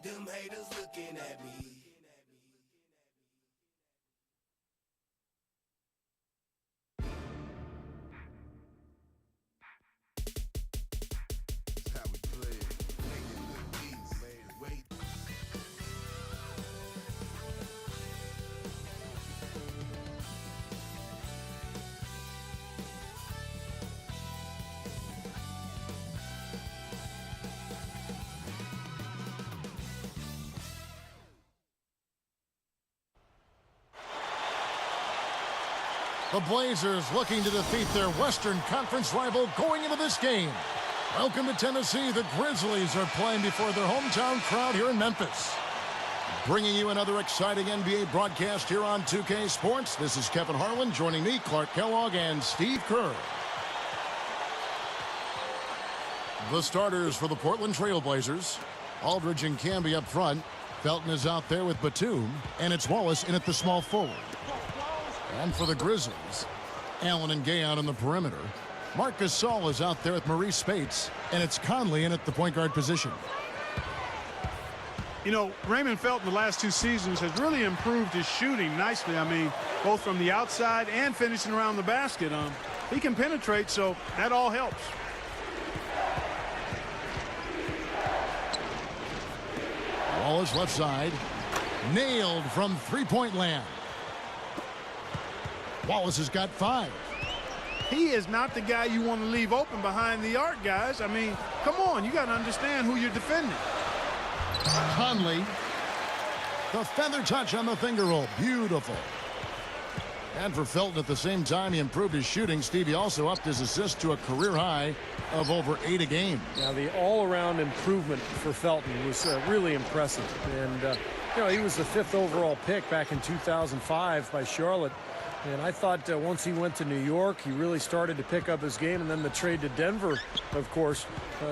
Them haters looking at me. That's how we play it. Making good beats, man. Wait. The Blazers looking to defeat their Western Conference rival going into this game. Welcome to Tennessee. The Grizzlies are playing before their hometown crowd here in Memphis. Bringing you another exciting NBA broadcast here on 2K Sports. This is Kevin Harlan, joining me, Clark Kellogg, and Steve Kerr. The starters for the Portland Trail Blazers. Aldridge and Camby up front. Felton is out there with Batum, and it's Wallace in at the small forward. And for the Grizzlies, Allen and Gay out on the perimeter. Marc Gasol is out there with Maurice Spates, and it's Conley in at the point guard position. You know, Raymond Felton the last two seasons has really improved his shooting nicely. I mean, both from the outside and finishing around the basket. He can penetrate, so that all helps. Wallace left side. Nailed from three-point land. Wallace has got 5. He is not the guy you want to leave open behind the arc, guys. I mean, come on, you got to understand who you're defending. Conley. The feather touch on the finger roll. Beautiful. And for Felton at the same time, he improved his shooting. Stevie also upped his assist to a career high of over 8 a game. Now, the all-around improvement for Felton was really impressive. And, you know, he was the 5th overall pick back in 2005 by Charlotte. And I thought once he went to New York, he really started to pick up his game, and then the trade to Denver, of course.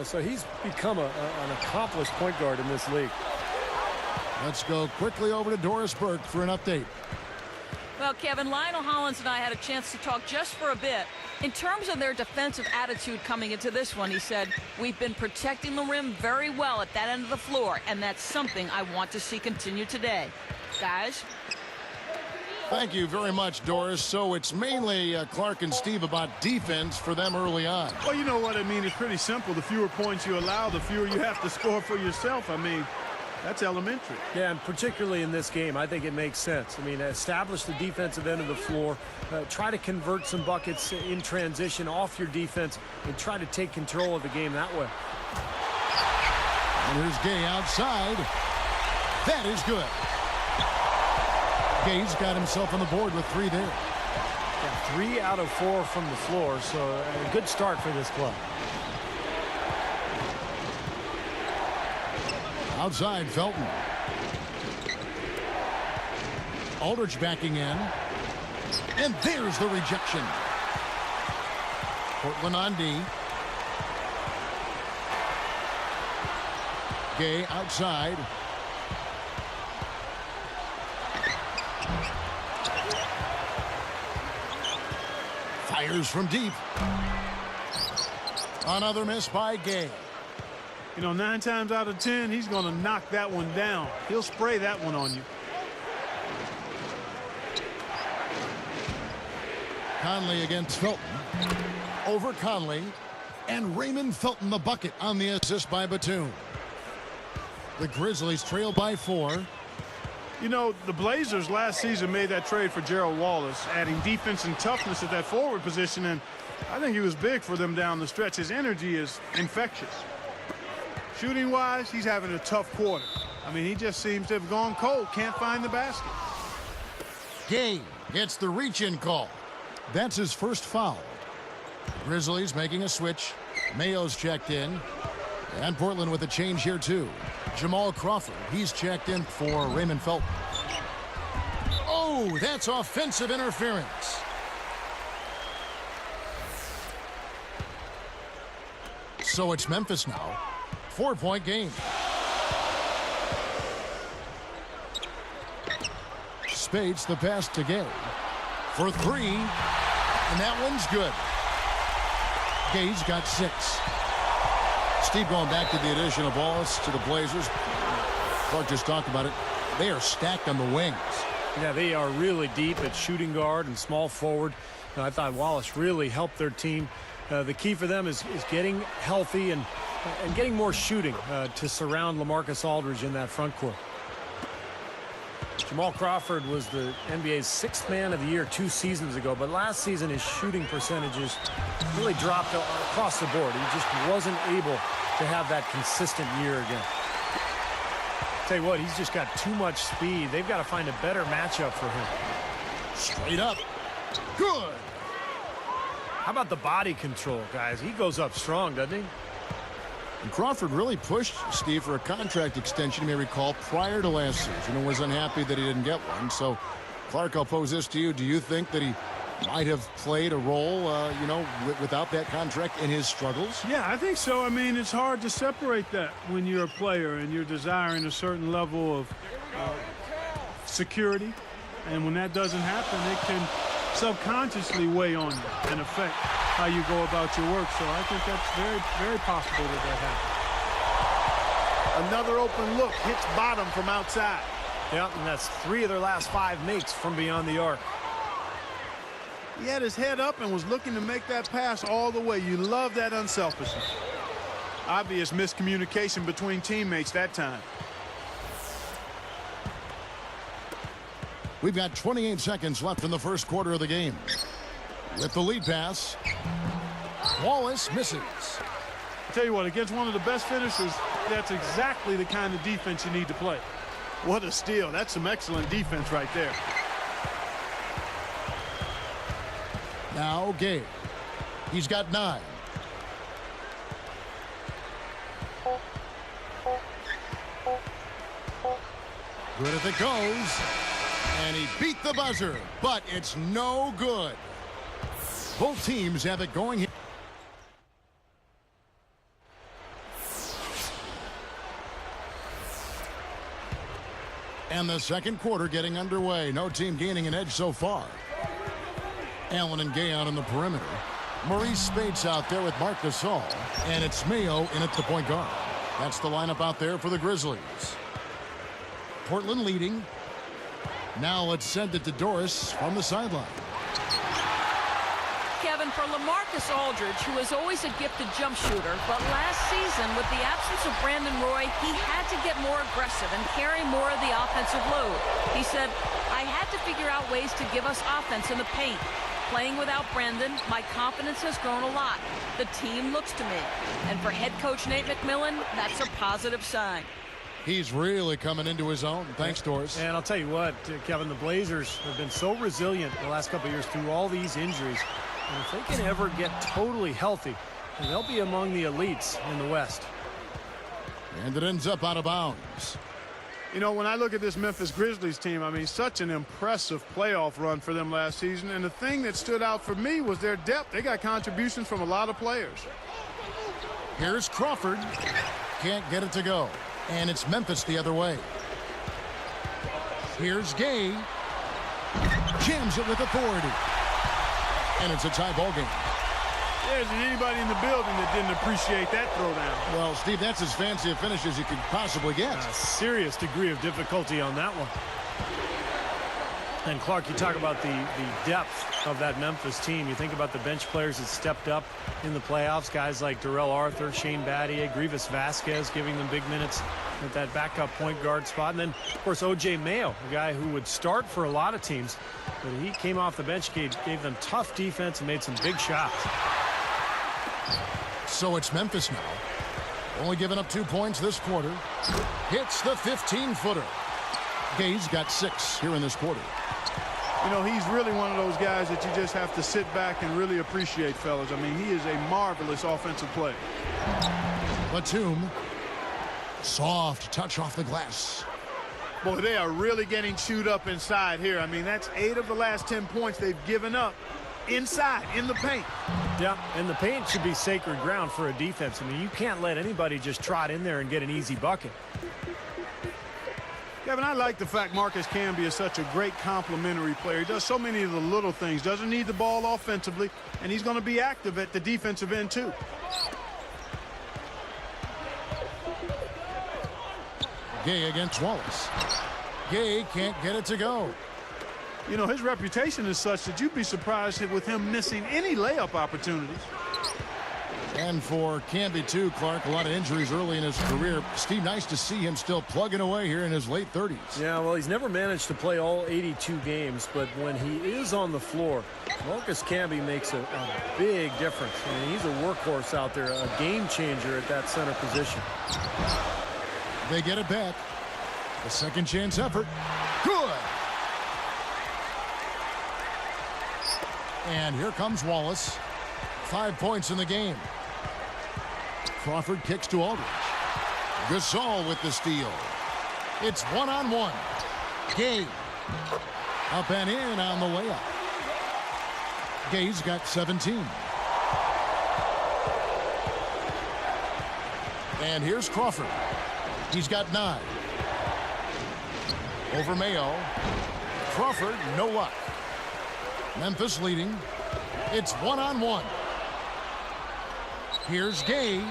So he's become an accomplished point guard in this league. Let's go quickly over to Doris Burke for an update. Well, Kevin, Lionel Hollins and I had a chance to talk just for a bit. In terms of their defensive attitude coming into this one, he said, we've been protecting the rim very well at that end of the floor, and that's something I want to see continue today. Guys? Thank you very much, Doris. So it's mainly Clark and Steve about defense for them early on. Well, you know what I mean. It's pretty simple. The fewer points you allow, the fewer you have to score for yourself. I mean, that's elementary. Yeah, and particularly in this game, I think it makes sense. I mean, establish the defensive end of the floor, try to convert some buckets in transition off your defense, and try to take control of the game that way. And here's Gay outside. That is good. Gay's got himself on the board with 3 there. Yeah, 3 out of 4 from the floor, so a good start for this club. Outside, Felton. Aldridge backing in. And there's the rejection. Portland on D. Gay outside. Fires from deep. Another miss by Gay. You know, 9 times out of 10, he's going to knock that one down. He'll spray that one on you. Conley against Felton. Over Conley. And Raymond Felton the bucket on the assist by Batum. The Grizzlies trail by 4. You know, the Blazers last season made that trade for Gerald Wallace, adding defense and toughness at that forward position, and I think he was big for them down the stretch. His energy is infectious. Shooting-wise, he's having a tough quarter. I mean, he just seems to have gone cold, can't find the basket. Gay gets the reach-in call. That's his first foul. Grizzlies making a switch. Mayo's checked in. And Portland with a change here, too. Jamal Crawford, he's checked in for Raymond Felton. Oh, that's offensive interference. So it's Memphis now. 4-point game. Spates the pass to Gay. For 3. And that one's good. Gay's got 6. Steve, going back to the addition of Wallace to the Blazers, Clark just talked about it. They are stacked on the wings. Yeah, they are really deep at shooting guard and small forward. I thought Wallace really helped their team. The key for them is getting healthy and getting more shooting to surround LaMarcus Aldridge in that front court. Jamal Crawford was the NBA's 6th man of the year 2 seasons ago, but last season his shooting percentages really dropped across the board. He just wasn't able to have that consistent year again. Tell you what, he's just got too much speed. They've got to find a better matchup for him. Straight up. Good. How about the body control, guys? He goes up strong, doesn't he? And Crawford really pushed Steve for a contract extension, you may recall, prior to last season, and was unhappy that he didn't get one. So, Clark, I'll pose this to you. Do you think that he might have played a role, without that contract in his struggles? Yeah, I think so. I mean, it's hard to separate that when you're a player and you're desiring a certain level of security. And when that doesn't happen, it can subconsciously weigh on you and affect how you go about your work. So I think that's very, very possible that happened. Another open look, hits bottom from outside. Yeah, and that's 3 of their last 5 makes from beyond the arc. He had his head up and was looking to make that pass all the way. You love that unselfishness. Obvious miscommunication between teammates that time. We've got 28 seconds left in the first quarter of the game. With the lead pass, Wallace misses. I'll tell you what, against one of the best finishers, that's exactly the kind of defense you need to play. What a steal. That's some excellent defense right there. Now Gabe. He's got 9. Good if it goes. And he beat the buzzer, but it's no good. Both teams have it going here. And the second quarter getting underway. No team gaining an edge so far. Allen and Gay out on the perimeter. Maurice Spates out there with Marc Gasol. And it's Mayo in at the point guard. That's the lineup out there for the Grizzlies. Portland leading. Now let's send it to Doris from the sideline. Kevin, for LaMarcus Aldridge, who is always a gifted jump shooter, but last season, with the absence of Brandon Roy, he had to get more aggressive and carry more of the offensive load. He said, I had to figure out ways to give us offense in the paint. Playing without Brandon, my confidence has grown a lot. The team looks to me. And for head coach Nate McMillan, that's a positive sign. He's really coming into his own. Thanks, Doris. And I'll tell you what, Kevin, the Blazers have been so resilient the last couple of years through all these injuries. And if they can ever get totally healthy, they'll be among the elites in the West. And it ends up out of bounds. You know, when I look at this Memphis Grizzlies team, I mean, such an impressive playoff run for them last season. And the thing that stood out for me was their depth. They got contributions from a lot of players. Here's Crawford. Can't get it to go. And it's Memphis the other way. Here's Gay. Jams it with authority. And it's a tie ball game. There isn't anybody in the building that didn't appreciate that throwdown. Well, Steve, that's as fancy a finish as you could possibly get. A serious degree of difficulty on that one. And Clark, you talk about the depth of that Memphis team. You think about the bench players that stepped up in the playoffs, guys like Darrell Arthur, Shane Battier, Grievous Vasquez giving them big minutes at that backup point guard spot. And then, of course, O.J. Mayo, a guy who would start for a lot of teams. But he came off the bench, gave them tough defense and made some big shots. So it's Memphis now. Only giving up 2 points this quarter. Hits the 15-footer. Gay's got 6 here in this quarter. You know, he's really one of those guys that you just have to sit back and really appreciate, fellas. I mean, he is a marvelous offensive player. Batum. Soft touch off the glass. Boy, they are really getting chewed up inside here. I mean, that's 8 of the last 10 points they've given up inside, in the paint. Yeah, and the paint should be sacred ground for a defense. I mean, you can't let anybody just trot in there and get an easy bucket. Kevin, I like the fact Marcus Camby is such a great complementary player. He does so many of the little things, doesn't need the ball offensively, and he's going to be active at the defensive end, too. Gay against Wallace. Gay can't get it to go. You know, his reputation is such that you'd be surprised with him missing any layup opportunities. And for Camby, too, Clark, a lot of injuries early in his career. Steve, nice to see him still plugging away here in his late 30s. Yeah, well, he's never managed to play all 82 games, but when he is on the floor, Marcus Camby makes a big difference. I mean, he's a workhorse out there, a game changer at that center position. They get it back. The second chance effort. Good. And here comes Wallace. 5 points in the game. Crawford kicks to Aldridge. Gasol with the steal. It's one-on-one. Gay. Up and in on the layup. Gay's got 17. And here's Crawford. He's got 9. Over Mayo. Crawford, no luck. Memphis leading. It's one-on-one. Here's Gay.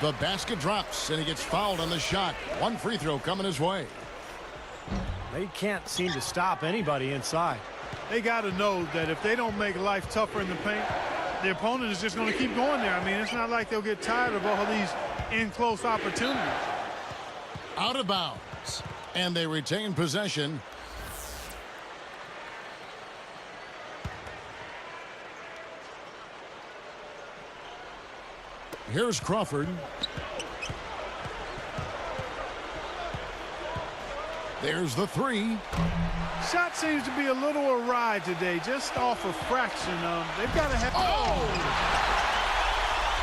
The basket drops, and he gets fouled on the shot. One free throw coming his way. They can't seem to stop anybody inside. They got to know that if they don't make life tougher in the paint, the opponent is just going to keep going there. I mean, it's not like they'll get tired of all these in-close opportunities. Out of bounds, and they retain possession. Here's Crawford. There's the 3. Shot seems to be a little awry today, just off a fraction. They've got to have... Oh!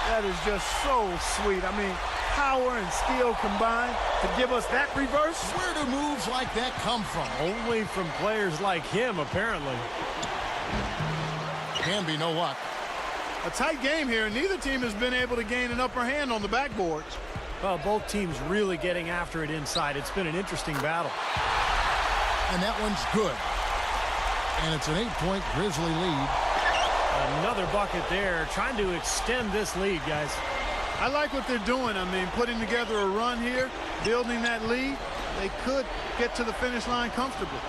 That is just so sweet. I mean, power and skill combined to give us that reverse. Where do moves like that come from? Only from players like him, apparently. Can be no luck. A tight game here, and neither team has been able to gain an upper hand on the backboards. Well, both teams really getting after it inside. It's been an interesting battle. And that one's good. And it's an 8-point Grizzly lead. Another bucket there, trying to extend this lead, guys. I like what they're doing. I mean, putting together a run here, building that lead. They could get to the finish line comfortably.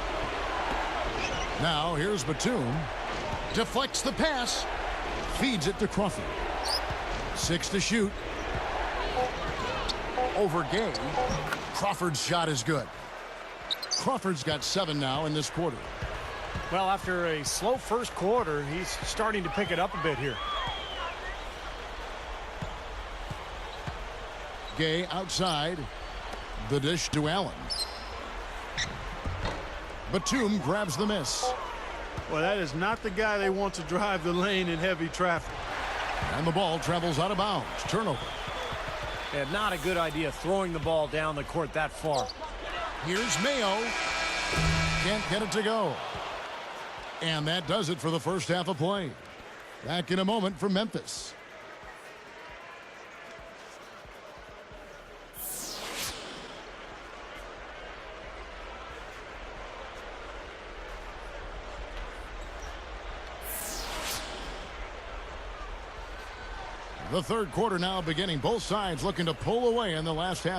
Now, here's Batum. Deflects the pass. Feeds it to Crawford. 6 to shoot. Over Gay. Crawford's shot is good. Crawford's got 7 now in this quarter. Well, after a slow first quarter, he's starting to pick it up a bit here. Gay outside. The dish to Allen. Batum grabs the miss. Well, that is not the guy they want to drive the lane in heavy traffic. And the ball travels out of bounds. Turnover. And not a good idea throwing the ball down the court that far. Here's Mayo. Can't get it to go. And that does it for the first half of play. Back in a moment from Memphis. The third quarter now beginning. Both sides looking to pull away in the last half.